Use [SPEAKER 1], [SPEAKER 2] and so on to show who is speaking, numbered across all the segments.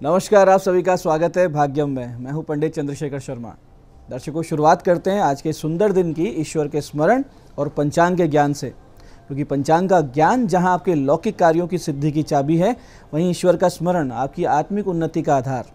[SPEAKER 1] नमस्कार, आप सभी का स्वागत है भाग्यम में। मैं हूं पंडित चंद्रशेखर शर्मा। दर्शकों, शुरुआत करते हैं आज के सुंदर दिन की ईश्वर के स्मरण और पंचांग के ज्ञान से, क्योंकि पंचांग का ज्ञान जहां आपके लौकिक कार्यों की सिद्धि की चाबी है, वहीं ईश्वर का स्मरण आपकी आत्मिक उन्नति का आधार।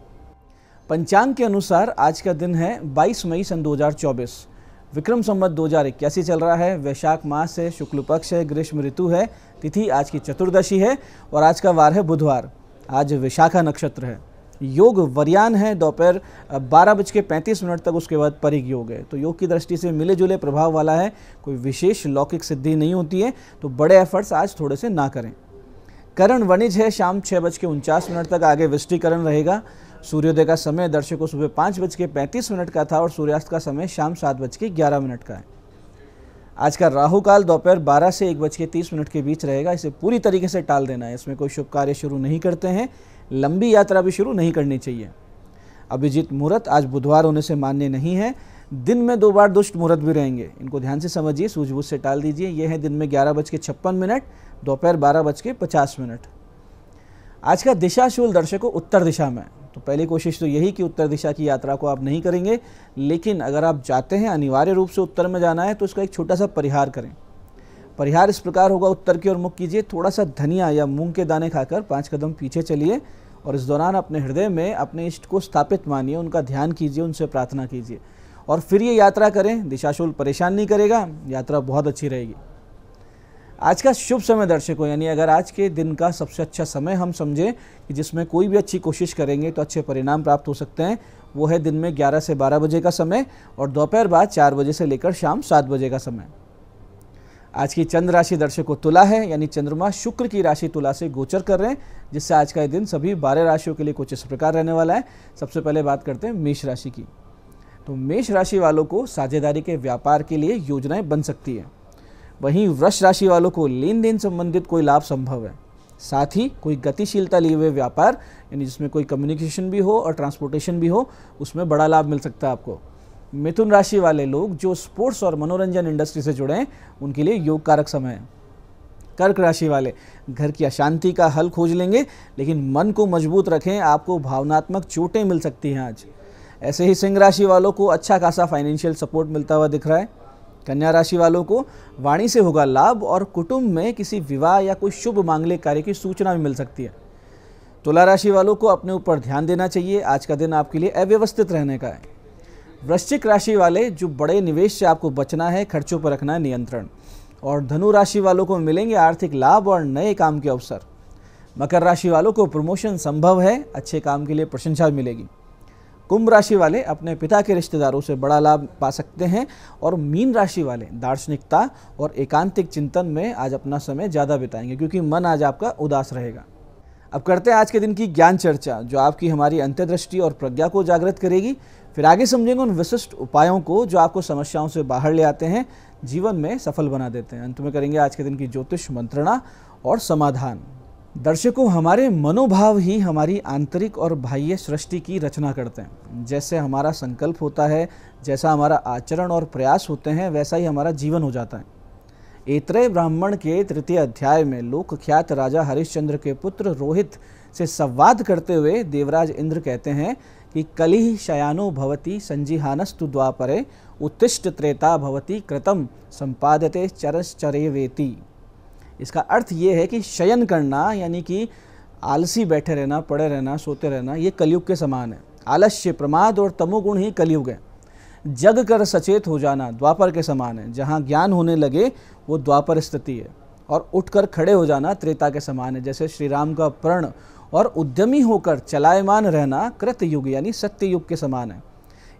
[SPEAKER 1] पंचांग के अनुसार आज का दिन है 22 मई सन 2024। विक्रम संवत 2081 चल रहा है। वैशाख मास है, शुक्ल पक्ष है, ग्रीष्म ऋतु है। तिथि आज की चतुर्दशी है और आज का वार है बुधवार। आज विशाखा नक्षत्र है। योग वरयान है, दोपहर 12:35 तक, उसके बाद परिग योग है। तो योग की दृष्टि से मिले जुले प्रभाव वाला है। कोई विशेष लौकिक सिद्धि नहीं होती है, तो बड़े एफर्ट्स आज थोड़े से ना करें। करण वणिज है, शाम 6:49 तक। आगे वृष्टिकरण रहेगा। सूर्योदय का समय दर्शकों सुबह 5:35 का था और सूर्यास्त का समय शाम 7:11 का है। आज का राहु काल दोपहर 12 से 1:30 के बीच रहेगा। इसे पूरी तरीके से टाल देना है। इसमें कोई शुभ कार्य शुरू नहीं करते हैं। लंबी यात्रा भी शुरू नहीं करनी चाहिए। अभिजीत मुहूर्त आज बुधवार होने से मान्य नहीं है। दिन में 2 बार दुष्ट मुहूर्त भी रहेंगे, इनको ध्यान से समझिए, सूझबूझ से टाल दीजिए। यह है दिन में 11:56, दोपहर 12:50। आज का दिशाशूल दर्शकों उत्तर दिशा में। तो पहली कोशिश तो यही कि उत्तर दिशा की यात्रा को आप नहीं करेंगे, लेकिन अगर आप जाते हैं अनिवार्य रूप से उत्तर में जाना है तो इसका एक छोटा सा परिहार करें। परिहार इस प्रकार होगा, उत्तर की ओर मुख कीजिए, थोड़ा सा धनिया या मूंग के दाने खाकर 5 कदम पीछे चलिए और इस दौरान अपने हृदय में अपने इष्ट को स्थापित मानिए, उनका ध्यान कीजिए, उनसे प्रार्थना कीजिए और फिर ये यात्रा करें। दिशाशूल परेशान नहीं करेगा, यात्रा बहुत अच्छी रहेगी। आज का शुभ समय दर्शकों, यानी अगर आज के दिन का सबसे अच्छा समय हम समझें कि जिसमें कोई भी अच्छी कोशिश करेंगे तो अच्छे परिणाम प्राप्त हो सकते हैं, वो है दिन में 11 से 12 बजे का समय और दोपहर बाद 4 बजे से लेकर शाम 7 बजे का समय। आज की चंद्र राशि दर्शकों तुला है, यानी चंद्रमा शुक्र की राशि तुला से गोचर कर रहे हैं, जिससे आज का दिन सभी 12 राशियों के लिए कुछ इस प्रकार रहने वाला है। सबसे पहले बात करते हैं मेष राशि की। तो मेष राशि वालों को साझेदारी के व्यापार के लिए योजनाएं बन सकती है। वहीं वृष राशि वालों को लेन देन संबंधित कोई लाभ संभव है। साथ ही कोई गतिशीलता लिए हुए व्यापार, यानी जिसमें कोई कम्युनिकेशन भी हो और ट्रांसपोर्टेशन भी हो, उसमें बड़ा लाभ मिल सकता है आपको। मिथुन राशि वाले लोग जो स्पोर्ट्स और मनोरंजन इंडस्ट्री से जुड़े हैं, उनके लिए योग कारक समय है। कर्क राशि वाले घर की अशांति का हल खोज लेंगे, लेकिन मन को मजबूत रखें, आपको भावनात्मक चोटें मिल सकती हैं आज। ऐसे ही सिंह राशि वालों को अच्छा खासा फाइनेंशियल सपोर्ट मिलता हुआ दिख रहा है। कन्या राशि वालों को वाणी से होगा लाभ और कुटुंब में किसी विवाह या कोई शुभ मांगलिक कार्य की सूचना भी मिल सकती है। तुला राशि वालों को अपने ऊपर ध्यान देना चाहिए। आज का दिन आपके लिए अव्यवस्थित रहने का है। वृश्चिक राशि वाले जो बड़े निवेश से आपको बचना है, खर्चों पर रखना है नियंत्रण। और धनु राशि वालों को मिलेंगे आर्थिक लाभ और नए काम के अवसर। मकर राशि वालों को प्रमोशन संभव है, अच्छे काम के लिए प्रशंसा मिलेगी। कुंभ राशि वाले अपने पिता के रिश्तेदारों से बड़ा लाभ पा सकते हैं और मीन राशि वाले दार्शनिकता और एकांतिक चिंतन में आज अपना समय ज़्यादा बिताएंगे, क्योंकि मन आज आपका उदास रहेगा। अब करते हैं आज के दिन की ज्ञान चर्चा, जो आपकी हमारी अंतर्दृष्टि और प्रज्ञा को जागृत करेगी। फिर आगे समझेंगे उन विशिष्ट उपायों को जो आपको समस्याओं से बाहर ले आते हैं, जीवन में सफल बना देते हैं। अंत में करेंगे आज के दिन की ज्योतिष मंत्रणा और समाधान। दर्शकों, हमारे मनोभाव ही हमारी आंतरिक और बाह्य सृष्टि की रचना करते हैं। जैसे हमारा संकल्प होता है, जैसा हमारा आचरण और प्रयास होते हैं, वैसा ही हमारा जीवन हो जाता है। ऐतरेय ब्राह्मण के 3 अध्याय में लोकख्यात राजा हरिश्चंद्र के पुत्र रोहित से संवाद करते हुए देवराज इंद्र कहते हैं कि कलिह शयानो भवति संजिहानस्तु द्वापरे उत्तिष्ठ त्रेता भवति कृतम संपादते चरश्चरेवेति। इसका अर्थ ये है कि शयन करना, यानी कि आलसी बैठे रहना, पड़े रहना, सोते रहना, ये कलयुग के समान है। आलस्य, प्रमाद और तमोगुण ही कलयुग है। जग कर सचेत हो जाना द्वापर के समान है। जहाँ ज्ञान होने लगे वो द्वापर स्थिति है, और उठकर खड़े हो जाना त्रेता के समान है। जैसे श्री राम का प्रण और उद्यमी होकर चलायमान रहना कृत युग यानी सत्य युग के समान है।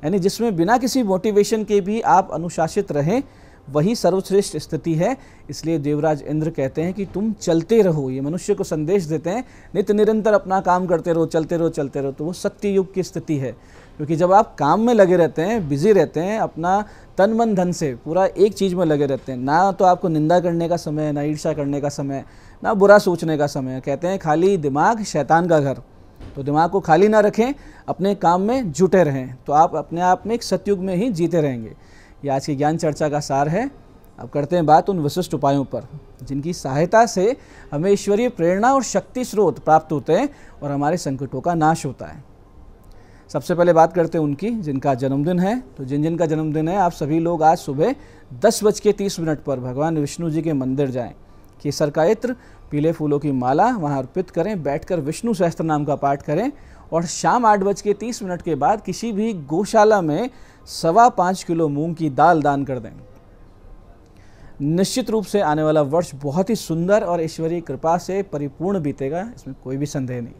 [SPEAKER 1] यानी जिसमें बिना किसी मोटिवेशन के भी आप अनुशासित रहें, वही सर्वश्रेष्ठ स्थिति है। इसलिए देवराज इंद्र कहते हैं कि तुम चलते रहो। ये मनुष्य को संदेश देते हैं, नित्य निरंतर अपना काम करते रहो, चलते रहो, चलते रहो। तो वो सत्य युग की स्थिति है, क्योंकि जब आप काम में लगे रहते हैं, बिजी रहते हैं, अपना तन मन धन से पूरा एक चीज़ में लगे रहते हैं, ना तो आपको निंदा करने का समय है, ना ईर्ष्या करने का समय है, ना बुरा सोचने का समय है। कहते हैं खाली दिमाग शैतान का घर। तो दिमाग को खाली ना रखें, अपने काम में जुटे रहें, तो आप अपने आप में एक सतयुग में ही जीते रहेंगे। ये आज की ज्ञान चर्चा का सार है। अब करते हैं बात उन विशिष्ट उपायों पर जिनकी सहायता से हमें ईश्वरीय प्रेरणा और शक्ति स्रोत प्राप्त होते हैं और हमारे संकटों का नाश होता है। सबसे पहले बात करते हैं उनकी जिनका जन्मदिन है। तो जिन का जन्मदिन है, आप सभी लोग आज सुबह 10:30 पर भगवान विष्णु जी के मंदिर जाएं। केसर का इत्र, पीले फूलों की माला वहाँ अर्पित करें, बैठकर विष्णु सहस्त्र नाम का पाठ करें और शाम 8:30 के बाद किसी भी गौशाला में 5.25 किलो मूंग की दाल दान कर दें। निश्चित रूप से आने वाला वर्ष बहुत ही सुंदर और ईश्वरीय कृपा से परिपूर्ण बीतेगा, इसमें कोई भी संदेह नहीं।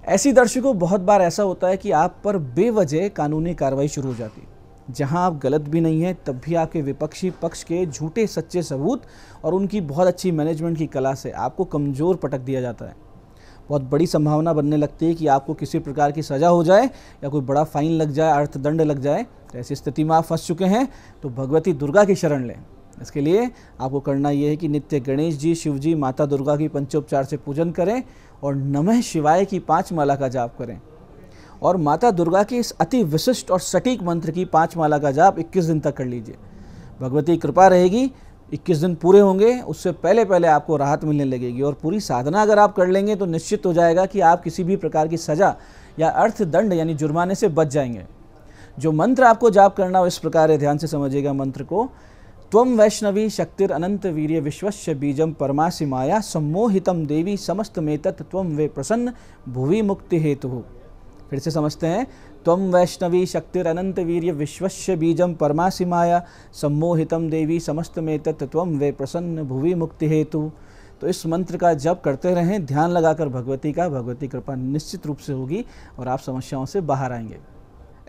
[SPEAKER 1] ऐसी दर्शकों, बहुत बार ऐसा होता है कि आप पर बेवजह कानूनी कार्रवाई शुरू हो जाती है, जहां आप गलत भी नहीं हैं तब भी आपके विपक्षी पक्ष के झूठे सच्चे सबूत और उनकी बहुत अच्छी मैनेजमेंट की कला से आपको कमज़ोर पटक दिया जाता है। बहुत बड़ी संभावना बनने लगती है कि आपको किसी प्रकार की सज़ा हो जाए या कोई बड़ा फाइन लग जाए, अर्थदंड लग जाए। तो ऐसी स्थिति में आप फंस चुके हैं तो भगवती दुर्गा की शरण लें। इसके लिए आपको करना यह है कि नित्य गणेश जी, शिव जी, माता दुर्गा की पंचोपचार से पूजन करें और नमः शिवाय की 5 माला का जाप करें और माता दुर्गा के इस अति विशिष्ट और सटीक मंत्र की 5 माला का जाप 21 दिन तक कर लीजिए। भगवती कृपा रहेगी, 21 दिन पूरे होंगे, उससे पहले पहले आपको राहत मिलने लगेगी और पूरी साधना अगर आप कर लेंगे तो निश्चित हो जाएगा कि आप किसी भी प्रकार की सज़ा या अर्थदंड यानी जुर्माने से बच जाएंगे। जो मंत्र आपको जाप करना हो इस प्रकार है, ध्यान से समझिएगा मंत्र को। त्वं वैष्णवी शक्तिर अनंत वीर्य विश्वस्य बीजम परमासि माया सम्मोहितम देवी समस्तमेतत् त्वं वे प्रसन्न भुवि मुक्ति हेतु। फिर से समझते हैं। त्वं वैष्णवी शक्तिर अनंत वीर्य विश्वस्य बीजम परमासि माया सम्मोहितम देवी समस्तमेतत् त्वं वे प्रसन्न भुवि मुक्ति हेतु। तो इस मंत्र का जप करते रहें, ध्यान लगाकर भगवती कृपा निश्चित रूप से होगी और आप समस्याओं से बाहर आएंगे।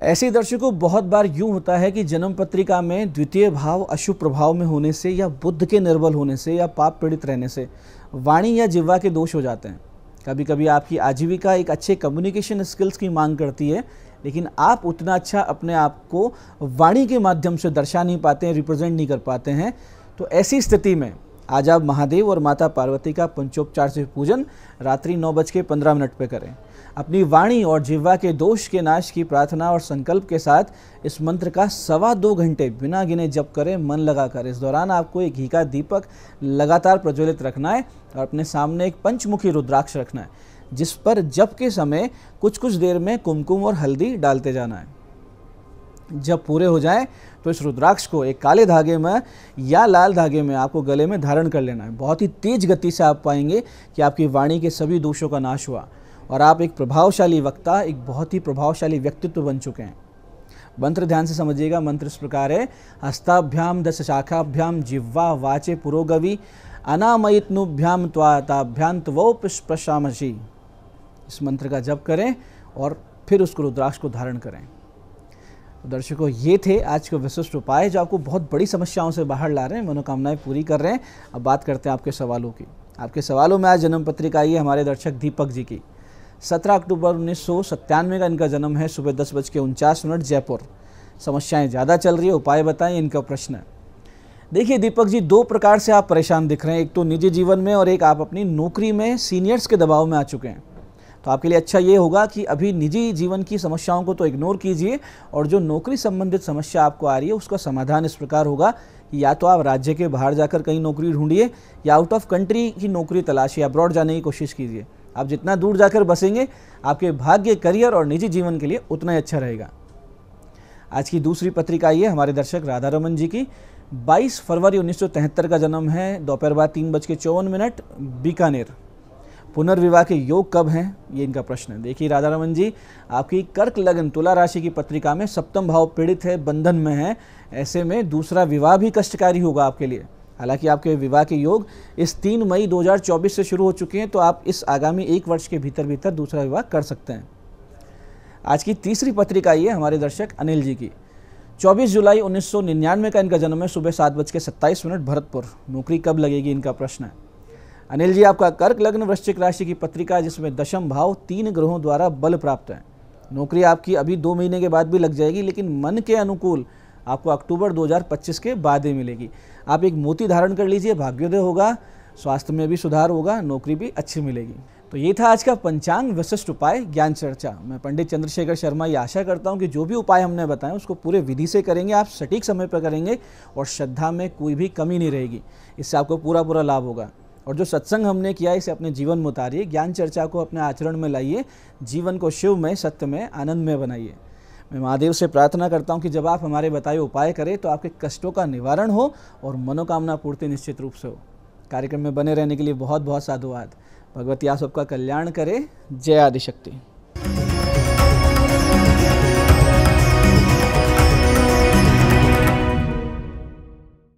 [SPEAKER 1] ऐसे दर्शकों, बहुत बार यूँ होता है कि जन्म पत्रिका में द्वितीय भाव अशुभ प्रभाव में होने से या बुद्ध के निर्बल होने से या पाप पीड़ित रहने से वाणी या जिह्वा के दोष हो जाते हैं। कभी कभी आपकी आजीविका एक अच्छे कम्युनिकेशन स्किल्स की मांग करती है, लेकिन आप उतना अच्छा अपने आप को वाणी के माध्यम से दर्शा नहीं पाते हैं, रिप्रेजेंट नहीं कर पाते हैं। तो ऐसी स्थिति में आज आप महादेव और माता पार्वती का पंचोपचार से पूजन रात्रि 9:15 पे करें। अपनी वाणी और जिह्वा के दोष के नाश की प्रार्थना और संकल्प के साथ इस मंत्र का 2.25 घंटे बिना गिने जप करें, मन लगाकर। इस दौरान आपको एक घी का दीपक लगातार प्रज्वलित रखना है और अपने सामने एक पंचमुखी रुद्राक्ष रखना है, जिस पर जप के समय कुछ देर में कुमकुम और हल्दी डालते जाना है। जब पूरे हो जाए तो इस रुद्राक्ष को एक काले धागे में या लाल धागे में आपको गले में धारण कर लेना है। बहुत ही तेज गति से आप पाएंगे कि आपकी वाणी के सभी दोषों का नाश हुआ और आप एक प्रभावशाली वक्ता, एक बहुत ही प्रभावशाली व्यक्तित्व बन चुके हैं। मंत्र ध्यान से समझिएगा। मंत्र इस प्रकार है। हस्ताभ्याम 10 शाखाभ्याम जिह्वा वाचे पुरोगवी अनामयितनुभ्याम त्वाताभ्याम त्वो पुष्पशामसि। इस मंत्र का जप करें और फिर उसको रुद्राक्ष को धारण करें। तो दर्शकों, ये थे आज के विशिष्ट उपाय जो आपको बहुत बड़ी समस्याओं से बाहर ला रहे हैं, मनोकामनाएं पूरी कर रहे हैं। अब बात करते हैं आपके सवालों की। आपके सवालों में आज जन्म पत्रिका आई है हमारे दर्शक दीपक जी की। 17 अक्टूबर 1997 का इनका जन्म है। सुबह 10:49 जयपुर। समस्याएं ज़्यादा चल रही है, उपाय बताएं, इनका प्रश्न है। देखिए दीपक जी, 2 प्रकार से आप परेशान दिख रहे हैं। एक तो निजी जीवन में और एक आप अपनी नौकरी में सीनियर्स के दबाव में आ चुके हैं। तो आपके लिए अच्छा ये होगा कि अभी निजी जीवन की समस्याओं को तो इग्नोर कीजिए और जो नौकरी संबंधित समस्या आपको आ रही है उसका समाधान इस प्रकार होगा कि या तो आप राज्य के बाहर जाकर कहीं नौकरी ढूंढिए या आउट ऑफ कंट्री की नौकरी तलाशिए, अब्रॉड जाने की कोशिश कीजिए। आप जितना दूर जाकर बसेंगे आपके भाग्य, करियर और निजी जीवन के लिए उतना ही अच्छा रहेगा। आज की दूसरी पत्रिका आई है हमारे दर्शक राधा रमन जी की। 22 फरवरी 1973 का जन्म है। दोपहर बाद 3:54 बीकानेर। पुनर्विवाह के योग कब हैं, ये इनका प्रश्न है। देखिए राधा रमन जी, आपकी कर्क लग्न तुला राशि की पत्रिका में सप्तम भाव पीड़ित है, बंधन में है। ऐसे में दूसरा विवाह भी कष्टकारी होगा आपके लिए। हालांकि आपके विवाह के योग इस 3 मई 2024 से शुरू हो चुके हैं, तो आप इस आगामी 1 वर्ष के भीतर दूसरा विवाह कर सकते हैं। आज की तीसरी पत्रिका ये हमारे दर्शक अनिल जी की। 24 जुलाई 1999 का इनका जन्म है। सुबह 7:27 भरतपुर। नौकरी कब लगेगी, इनका प्रश्न है। अनिल जी, आपका कर्क लग्न वृश्चिक राशि की पत्रिका, जिसमें दशम भाव 3 ग्रहों द्वारा बल प्राप्त है। नौकरी आपकी अभी 2 महीने के बाद भी लग जाएगी, लेकिन मन के अनुकूल आपको अक्टूबर 2025 के बाद ही मिलेगी। आप एक मोती धारण कर लीजिए, भाग्योदय होगा, स्वास्थ्य में भी सुधार होगा, नौकरी भी अच्छी मिलेगी। तो ये था आज का पंचांग विशिष्ट उपाय ज्ञान चर्चा। मैं पंडित चंद्रशेखर शर्मा ये आशा करता हूँ कि जो भी उपाय हमने बताए उसको पूरे विधि से करेंगे, आप सटीक समय पर करेंगे और श्रद्धा में कोई भी कमी नहीं रहेगी। इससे आपको पूरा लाभ होगा। और जो सत्संग हमने किया इसे अपने जीवन में उतारिए, ज्ञान चर्चा को अपने आचरण में लाइए, जीवन को शिव में, सत्य में, आनंद में बनाइए। मैं महादेव से प्रार्थना करता हूँ कि जब आप हमारे बताए उपाय करें तो आपके कष्टों का निवारण हो और मनोकामना पूर्ति निश्चित रूप से हो। कार्यक्रम में बने रहने के लिए बहुत बहुत साधुवाद। भगवती आप सबका कल्याण करे। जय आदिशक्ति।